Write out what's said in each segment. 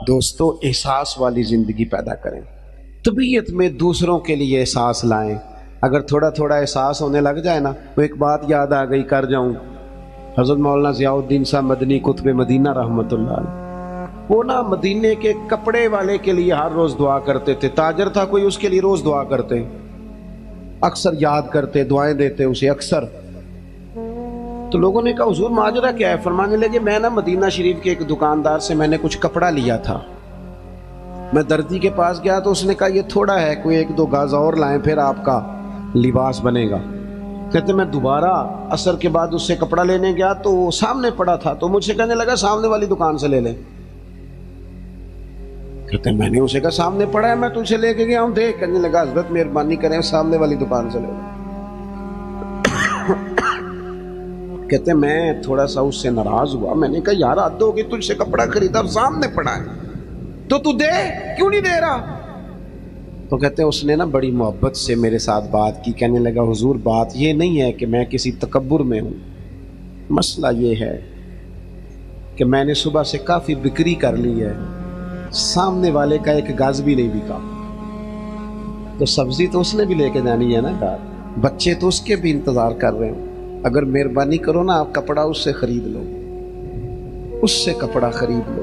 دوستو احساس والی زندگی پیدا کریں، طبیعت میں دوسروں کے لیے احساس لائیں۔ اگر تھوڑا تھوڑا احساس ہونے لگ جائے نا، وہ ایک بات یاد آ گئی کر جاؤں، حضرت مولانا ضیاء الدین صاحب مدنی قطب مدینہ رحمۃ اللہ علیہ، وہ نا مدینے کے کپڑے والے کے لیے ہر روز دعا کرتے تھے۔ تاجر تھا کوئی، اس کے لیے روز دعا کرتے، اکثر یاد کرتے، دعائیں دیتے اسے اکثر۔ تو لوگوں نے کہا حضور ماجرا کیا ہے؟ فرمانے لگے میں نا مدینہ شریف کے ایک دکاندار سے میں نے کچھ کپڑا لیا تھا، میں دردی کے پاس گیا تو اس نے کہا یہ تھوڑا ہے، کوئی ایک دو گاز اور لائیں پھر آپ کا لباس بنے گا۔ کہتے میں دوبارہ عصر کے بعد اس سے کپڑا لینے گیا تو وہ سامنے پڑا تھا، تو مجھ سے کہنے لگا سامنے والی دکان سے لے لیں۔ کہتے میں نے اسے کہا سامنے پڑا ہے، میں تجھ سے لے کے گیا ہوں، دیکھ۔ کہنے لگا حضرت مہربانی کریں سامنے والی دکان سے لے لیں۔ کہتے میں تھوڑا سا اس سے ناراض ہوا، میں نے کہا یار حد ہوگی، تجھ سے کپڑا خریدا سامنے پڑا ہے تو دے، کیوں نہیں دے رہا؟ تو کہتے اس نے نا بڑی محبت سے میرے ساتھ بات کی، کہنے لگا حضور بات یہ نہیں ہے کہ میں کسی تکبر میں ہوں، مسئلہ یہ ہے کہ میں نے صبح سے کافی بکری کر لی ہے، سامنے والے کا ایک گاز بھی نہیں بکا، تو سبزی تو اس نے بھی لے کے جانی ہے نا گھر، بچے تو اس کے بھی انتظار کر رہے ہیں، اگر مہربانی کرو نا آپ کپڑا اس سے خرید لو، اس سے کپڑا خرید لو،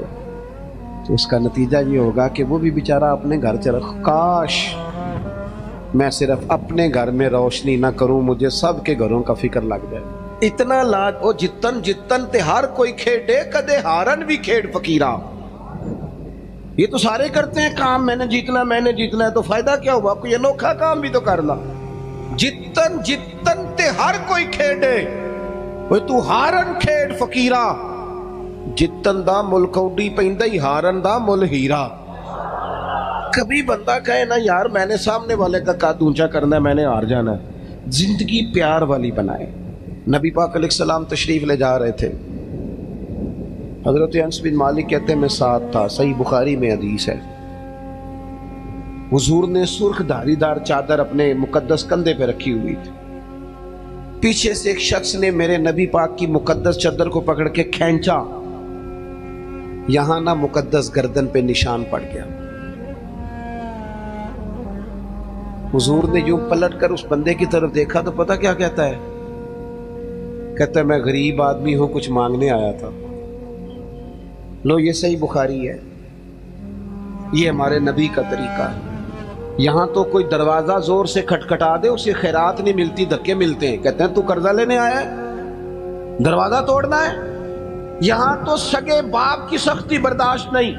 تو اس کا نتیجہ یہ ہوگا کہ وہ بھی بیچارہ اپنے گھر چلا۔ کاش میں صرف اپنے گھر میں روشنی نہ کروں، مجھے سب کے گھروں کا فکر لگ جائے۔ اتنا لاج او جتن جتن تے ہر کوئی کھیڈے، کدے ہارن بھی کھیڈ فقیرا۔ یہ تو سارے کرتے ہیں کام، میں نے جیتنا ہے، تو فائدہ کیا ہوا؟ کوئی انوکھا کام بھی تو کر لا۔ جتن جتن تے ہر کوئی کھیڈے، وہ تو ہارن کھیڈ فقیرا، جتن دا مل کوڈی پیندا ہی ہارن دا مل ہیرا۔ کبھی بندہ کہے نا یار میں نے سامنے والے کا قد اونچا کرنا ہے، میں نے ہار جانا ہے۔ زندگی پیار والی بنائے۔ نبی پاک علیہ السلام تشریف لے جا رہے تھے، حضرت انس بن مالک کہتے ہیں میں ساتھ تھا، صحیح بخاری میں حدیث ہے، حضور نے سرخ دھاری دار چادر اپنے مقدس کندھے پہ رکھی ہوئی تھی، پیچھے سے ایک شخص نے میرے نبی پاک کی مقدس چادر کو پکڑ کے کھینچا، یہاں نہ مقدس گردن پہ نشان پڑ گیا۔ حضور نے یوں پلٹ کر اس بندے کی طرف دیکھا تو پتہ کیا کہتا ہے؟ کہتا ہے میں غریب آدمی ہوں، کچھ مانگنے آیا تھا۔ لو یہ صحیح بخاری ہے، یہ ہمارے نبی کا طریقہ ہے۔ یہاں تو کوئی دروازہ زور سے کھٹکھٹا دے اسے خیرات نہیں ملتی، دھکے ملتے ہیں۔ کہتے ہیں تو قرضہ لینے آیا ہے، دروازہ توڑنا ہے؟ یہاں تو سگے باپ کی سختی برداشت نہیں،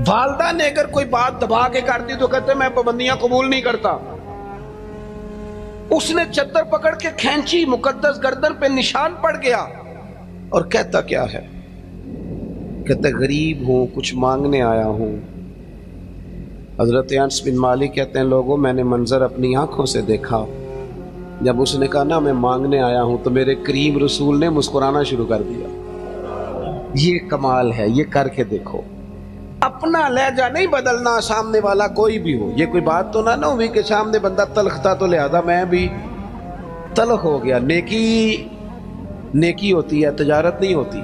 والدہ نے اگر کوئی بات دبا کے کرتی تو کہتے ہیں میں پابندیاں قبول نہیں کرتا۔ اس نے چادر پکڑ کے کھینچی، مقدس گردن پہ نشان پڑ گیا، اور کہتا کیا ہے؟ کہتا غریب ہوں، کچھ مانگنے آیا ہوں۔ حضرت انس بن مالک کہتے ہیں لوگوں میں نے منظر اپنی آنکھوں سے دیکھا، جب اس نے کہا نا میں مانگنے آیا ہوں تو میرے کریم رسول نے مسکرانا شروع کر دیا۔ یہ کمال ہے، یہ کر کے دیکھو۔ اپنا لہجہ نہیں بدلنا، سامنے والا کوئی بھی ہو۔ یہ کوئی بات تو نہ ہوئی کہ سامنے بندہ تلخ تھا تو لہذا میں بھی تلخ ہو گیا۔ نیکی ہوتی ہے، تجارت نہیں ہوتی،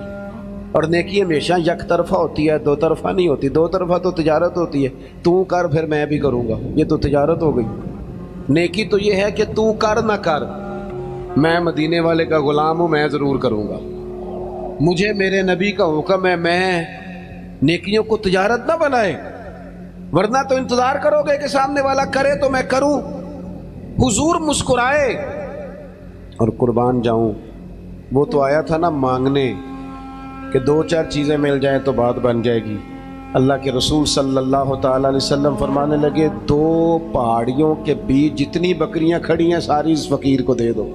اور نیکی ہمیشہ یک طرفہ ہوتی ہے، دو طرفہ نہیں ہوتی۔ دو طرفہ تو تجارت ہوتی ہے، تو کر پھر میں بھی کروں گا، یہ تو تجارت ہو گئی۔ نیکی تو یہ ہے کہ تو کر نہ کر، میں مدینے والے کا غلام ہوں، میں ضرور کروں گا، مجھے میرے نبی کا حکم ہے۔ میں نیکیوں کو تجارت نہ بنائے، ورنہ تو انتظار کرو گے کہ سامنے والا کرے تو میں کروں۔ حضور مسکرائے، اور قربان جاؤں وہ تو آیا تھا نا مانگنے کہ دو چار چیزیں مل جائیں تو بات بن جائے گی۔ اللہ کے رسول صلی اللہ تعالیٰ علیہ وسلم فرمانے لگے دو پہاڑیوں کے بیچ جتنی بکریاں کھڑی ہیں ساری اس فقیر کو دے دو۔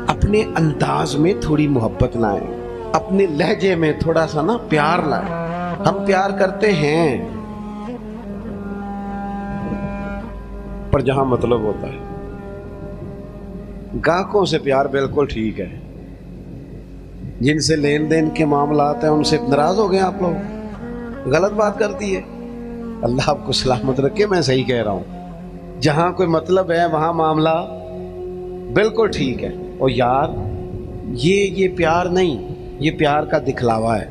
اپنے انداز میں تھوڑی محبت لائیں، اپنے لہجے میں تھوڑا سا نا پیار لائیں۔ ہم پیار کرتے ہیں پر جہاں مطلب ہوتا ہے، گاہکوں سے پیار بالکل ٹھیک ہے، جن سے لین دین کے معاملات ہیں ان سے ناراض ہو گئے آپ لوگ، غلط بات کرتی ہے۔ اللہ آپ کو سلامت رکھے، میں صحیح کہہ رہا ہوں۔ جہاں کوئی مطلب ہے وہاں معاملہ بالکل ٹھیک ہے۔ اور یار یہ پیار نہیں، یہ پیار کا دکھلاوا ہے۔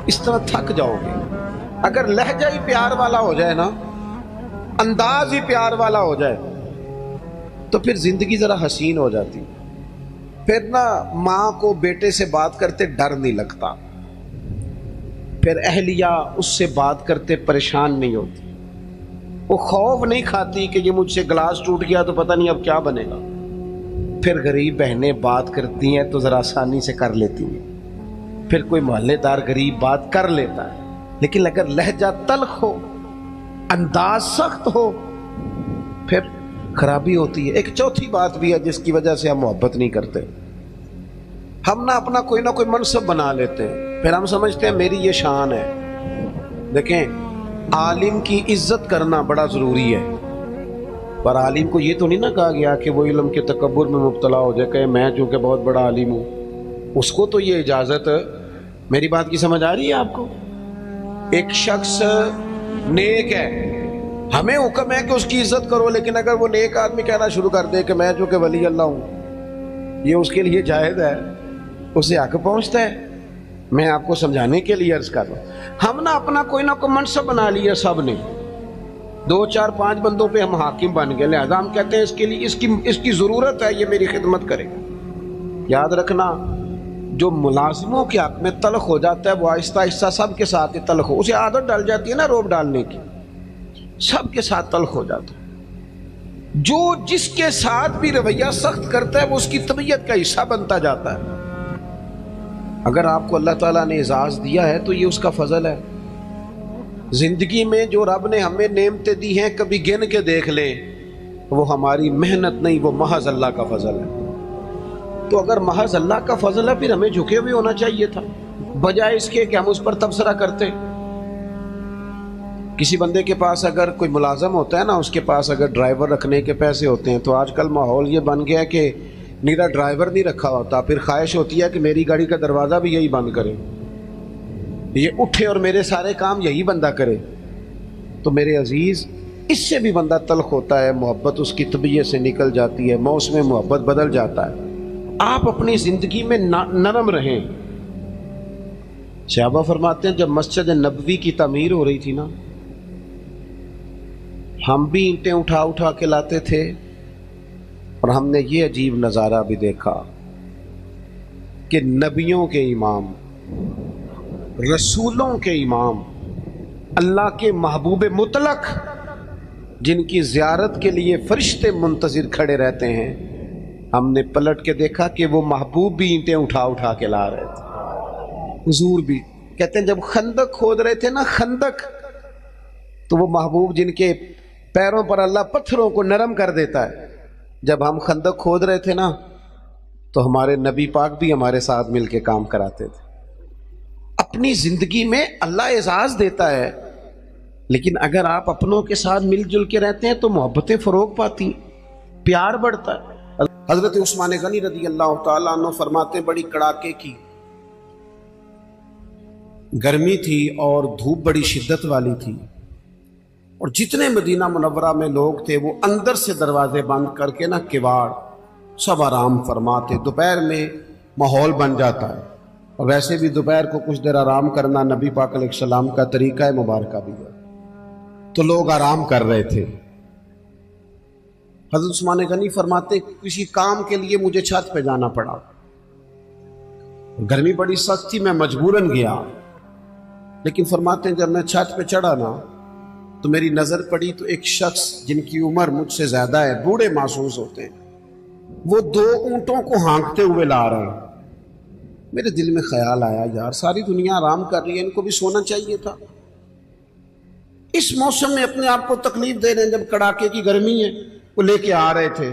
اس طرح تھک جاؤ گے۔ اگر لہجہ ہی پیار والا ہو جائے نا، انداز ہی پیار والا ہو جائے تو پھر زندگی ذرا حسین ہو جاتی۔ پھر نا ماں کو بیٹے سے بات کرتے ڈر نہیں لگتا، پھر اہلیہ اس سے بات کرتے پریشان نہیں ہوتی، وہ خوف نہیں کھاتی کہ یہ مجھ سے گلاس ٹوٹ گیا تو پتہ نہیں اب کیا بنے گا۔ پھر غریب بہنیں بات کرتی ہیں تو ذرا آسانی سے کر لیتی ہیں، پھر کوئی محلے دار غریب بات کر لیتا ہے۔ لیکن اگر لہجہ تلخ ہو، انداز سخت ہو، پھر خرابی ہوتی ہے۔ ایک چوتھی بات بھی ہے جس کی وجہ سے ہم محبت نہیں کرتے، ہم نہ کوئی منصب بنا لیتے ہیں، پھر ہم سمجھتے ہیں میری یہ شان ہے۔ دیکھیں، عالم کی عزت کرنا بڑا ضروری ہے، پر عالم کو یہ تو نہیں نہ کہا گیا کہ وہ علم کے تکبر میں مبتلا ہو جائے کہ میں چونکہ بہت بڑا عالم ہوں۔ اس کو تو یہ اجازت، میری بات کی سمجھ آ رہی ہے آپ کو؟ ایک شخص نیک ہے، ہمیں حکم ہے کہ اس کی عزت کرو، لیکن اگر وہ نیک آدمی کہنا شروع کر دے کہ میں چونکہ ولی اللہ ہوں، یہ اس کے لیے جائز ہے، اسے حق پہنچتا ہے۔ میں آپ کو سمجھانے کے لیے عرض کر رہا ہوں، ہم نہ اپنا کوئی منصب بنا لیا سب نے، 2 4 5 بندوں پہ ہم حاکم بن گئے، لہذا ہم کہتے ہیں اس کے لیے اس کی ضرورت ہے، یہ میری خدمت کرے گا۔ یاد رکھنا، جو ملازموں کے حق میں تلخ ہو جاتا ہے وہ آہستہ آہستہ سب کے ساتھ ہی تلخ ہو، اسے عادت ڈال جاتی ہے نا روب ڈالنے کی، سب کے ساتھ تلخ ہو جاتا ہے۔ جو جس کے ساتھ بھی رویہ سخت کرتا ہے وہ اس کی طبیعت کا حصہ بنتا جاتا ہے۔ اگر آپ کو اللہ تعالیٰ نے اعزاز دیا ہے تو یہ اس کا فضل ہے۔ زندگی میں جو رب نے ہمیں نعمتیں دی ہیں کبھی گن کے دیکھ لیں، وہ ہماری محنت نہیں، وہ محض اللہ کا فضل ہے۔ تو اگر محض اللہ کا فضل ہے پھر ہمیں جھکے ہوئے ہونا چاہیے تھا، بجائے اس کے کہ ہم اس پر تبصرہ کرتے۔ کسی بندے کے پاس اگر کوئی ملازم ہوتا ہے نا، اس کے پاس اگر ڈرائیور رکھنے کے پیسے ہوتے ہیں تو آج کل ماحول یہ بن گیا کہ نیرا ڈرائیور نہیں رکھا ہوتا، پھر خواہش ہوتی ہے کہ میری گاڑی کا دروازہ بھی یہی بند کرے، یہ اٹھے اور میرے سارے کام یہی بندہ کرے۔ تو میرے عزیز، اس سے بھی بندہ تلخ ہوتا ہے، محبت اس کی طبیعت سے نکل جاتی ہے، موسم محبت بدل جاتا ہے۔ آپ اپنی زندگی میں نرم رہیں۔ صحابہ فرماتے ہیں جب مسجد نبوی کی تعمیر ہو رہی تھی نا، ہم بھی اینٹیں اٹھا اٹھا کے لاتے تھے، اور ہم نے یہ عجیب نظارہ بھی دیکھا کہ نبیوں کے امام، رسولوں کے امام، اللہ کے محبوب مطلق، جن کی زیارت کے لیے فرشتے منتظر کھڑے رہتے ہیں، ہم نے پلٹ کے دیکھا کہ وہ محبوب بھی اینٹیں اٹھا اٹھا کے لا رہے تھے۔ حضور بھی کہتے ہیں جب خندق کھود رہے تھے نا، خندق، تو وہ محبوب جن کے پیروں پر اللہ پتھروں کو نرم کر دیتا ہے، جب ہم خندق کھود رہے تھے نا تو ہمارے نبی پاک بھی ہمارے ساتھ مل کے کام کراتے تھے۔ اپنی زندگی میں اللہ اعزاز دیتا ہے، لیکن اگر آپ اپنوں کے ساتھ مل جل کے رہتے ہیں تو محبتیں فروغ پاتی، پیار بڑھتا ہے۔ حضرت عثمان غنی رضی اللہ تعالیٰ عنہ فرماتے بڑی کڑاکے کی گرمی تھی اور دھوپ بڑی شدت والی تھی، اور جتنے مدینہ منورہ میں لوگ تھے وہ اندر سے دروازے بند کر کے نا کواڑ سب آرام فرماتے۔ دوپہر میں ماحول بن جاتا ہے، اور ویسے بھی دوپہر کو کچھ دیر آرام کرنا نبی پاک علیہ السلام کا طریقہ مبارکہ بھی ہے، تو لوگ آرام کر رہے تھے۔ حضرت عثمان غنی فرماتے کسی کام کے لیے مجھے چھت پہ جانا پڑا، گرمی بڑی سخت تھی، میں مجبوراً گیا، لیکن فرماتے ہیں جب میں چھت پہ چڑھا نا تو میری نظر پڑی تو ایک شخص جن کی عمر مجھ سے زیادہ ہے، بوڑھے محسوس ہوتے ہیں، وہ 2 اونٹوں کو ہانکتے ہوئے لا رہے ہیں۔ میرے دل میں خیال آیا یار ساری دنیا آرام کر رہی ہے، ان کو بھی سونا چاہیے تھا، اس موسم میں اپنے آپ کو تکلیف دے رہے ہیں جب کڑاکے کی گرمی ہے۔ وہ لے کے آ رہے تھے،